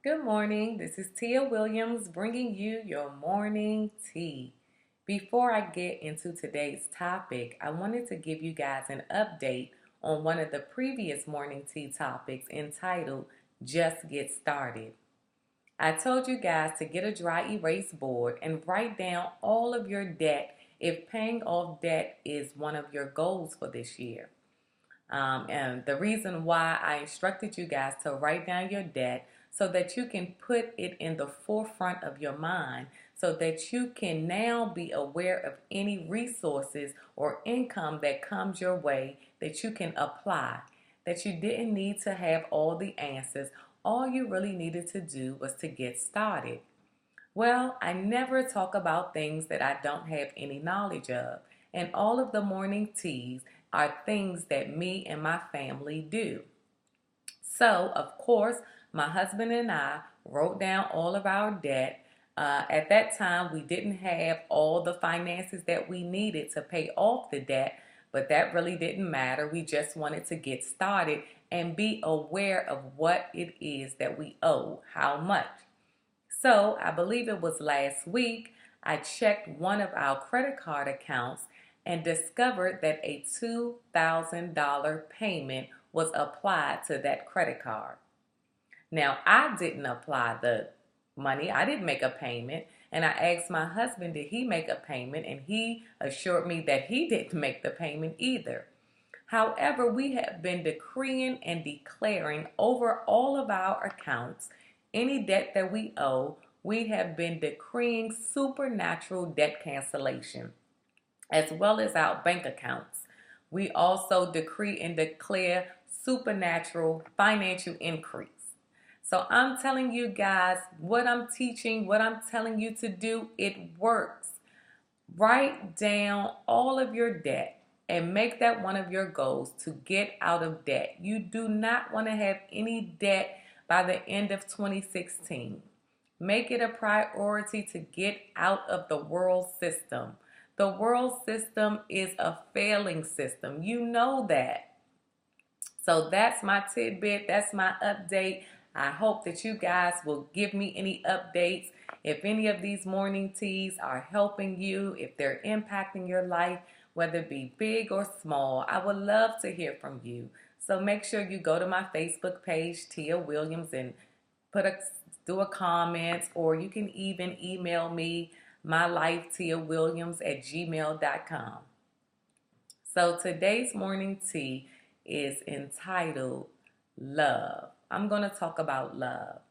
Good morning. This is Tia Williams bringing you your morning tea. Before I get into today's topic, I wanted to give you guys an update on one of the previous morning tea topics entitled Just Get Started. I told you guys to get a dry erase board and write down all of your debt if paying off debt is one of your goals for this year. And the reason why I instructed you guys to write down your debt so that you can put it in the forefront of your mind so that you can now be aware of any resources or income that comes your way that you can apply, that you didn't need to have all the answers. All you really needed to do was to get started. Well, I never talk about things that I don't have any knowledge of, and all of the morning teas are things that me and my family do. So, of course, my husband and I wrote down all of our debt. At that time, we didn't have all the finances that we needed to pay off the debt, but that really didn't matter. We just wanted to get started and be aware of what it is that we owe, how much. So I believe it was last week, I checked one of our credit card accounts and discovered that a $2,000 payment was applied to that credit card. Now, I didn't apply the money, I didn't make a payment. And I asked my husband, did he make a payment? And he assured me that he didn't make the payment either. However, we have been decreeing and declaring over all of our accounts any debt that we owe. We have been decreeing supernatural debt cancellation as well as our bank accounts. We also decree and declare supernatural financial increase. So I'm telling you guys what I'm teaching, what I'm telling you to do, it works. Write down all of your debt and make that one of your goals to get out of debt. You do not want to have any debt by the end of 2016. Make it a priority to get out of the world system. The world system is a failing system. You know that. So that's my tidbit. That's my update. I hope that you guys will give me any updates. If any of these morning teas are helping you, if they're impacting your life, whether it be big or small, I would love to hear from you. So make sure you go to my Facebook page, Tia Williams, and put a do a comment, or you can even email me mylifetiawilliams@gmail.com. So today's morning tea is entitled Love. I'm going to talk about love.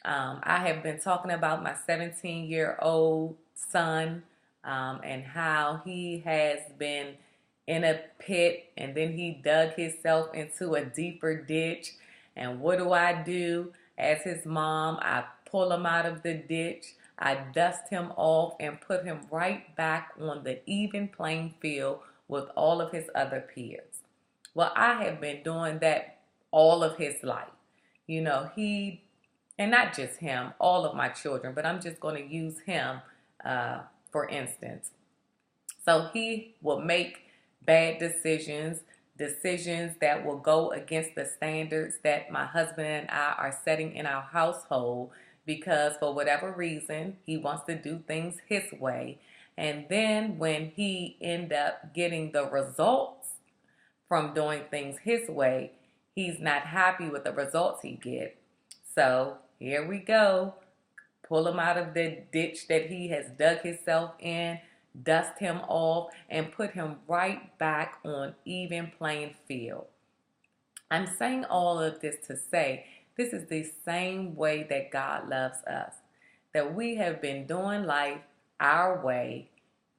I have been talking about my 17-year-old son and how he has been in a pit and then he dug himself into a deeper ditch. And what do? As his mom, I pull him out of the ditch. I dust him off and put him right back on the even playing field with all of his other peers. Well, I have been doing that all of his life. You know, and not just him, all of my children, but I'm just going to use him for instance. So he will make bad decisions, decisions that will go against the standards that my husband and I are setting in our household because for whatever reason, he wants to do things his way. And then when he end up getting the results from doing things his way, he's not happy with the results he get. So here we go. Pull him out of the ditch that he has dug himself in, dust him off, and put him right back on even playing field. I'm saying all of this to say this is the same way that God loves us. That we have been doing life our way,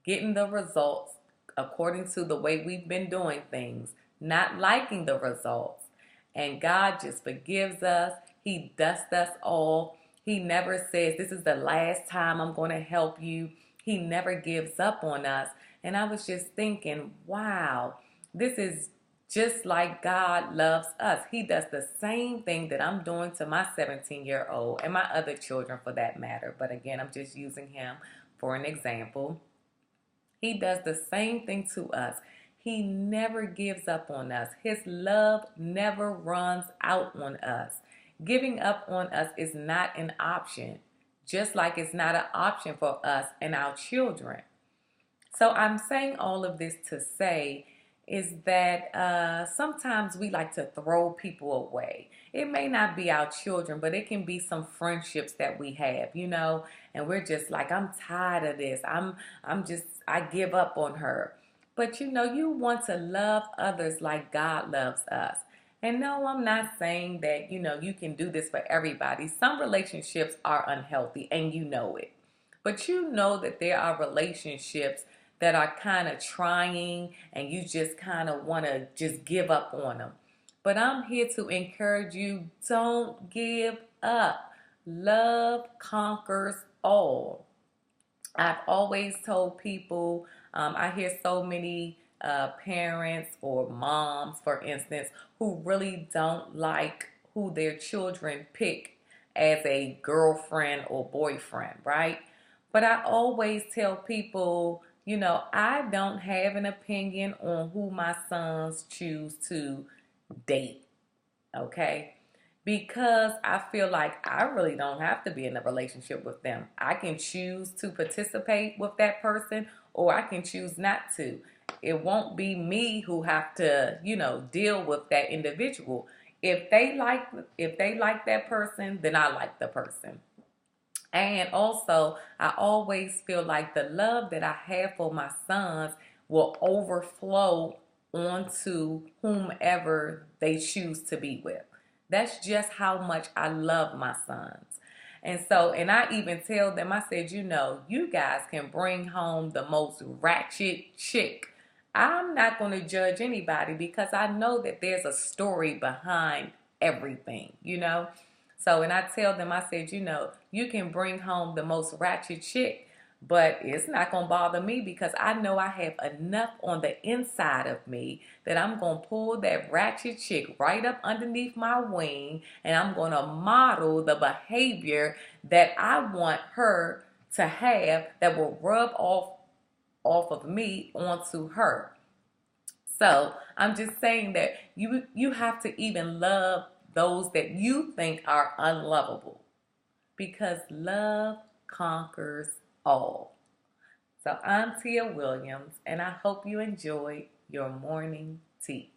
getting the results according to the way we've been doing things, not liking the results. And God just forgives us. He dusts us off. He never says, this is the last time I'm going to help you. He never gives up on us. And I was just thinking, wow, this is just like God loves us. He does the same thing that I'm doing to my 17-year-old and my other children for that matter. But again, I'm just using him for an example. He does the same thing to us. He never gives up on us. His love never runs out on us. Giving up on us is not an option, just like it's not an option for us and our children. So I'm saying all of this to say is that sometimes we like to throw people away. It may not be our children, but it can be some friendships that we have, and we're just like, I'm tired of this. I give up on her. But you want to love others like God loves us. And no, I'm not saying that, you can do this for everybody. Some relationships are unhealthy and you know it. But you know that there are relationships that are kind of trying and you just kind of want to just give up on them. But I'm here to encourage you, don't give up. Love conquers all. I've always told people, I hear so many parents or moms, for instance, who really don't like who their children pick as a girlfriend or boyfriend, right? But I always tell people, I don't have an opinion on who my sons choose to date, okay? Because I feel like I really don't have to be in a relationship with them. I can choose to participate with that person or I can choose not to. It won't be me who have to, deal with that individual. If they like that person, then I like the person. And also, I always feel like the love that I have for my sons will overflow onto whomever they choose to be with. That's just how much I love my sons. And I even tell them, I said, you guys can bring home the most ratchet chick. I'm not going to judge anybody because I know that there's a story behind everything. So, and I tell them, I said, you can bring home the most ratchet chick, but it's not going to bother me because I know I have enough on the inside of me that I'm going to pull that ratchet chick right up underneath my wing and I'm going to model the behavior that I want her to have that will rub off of me onto her. So I'm just saying that you have to even love those that you think are unlovable because love conquers all. So I'm Tia Williams, and I hope you enjoyed your morning tea.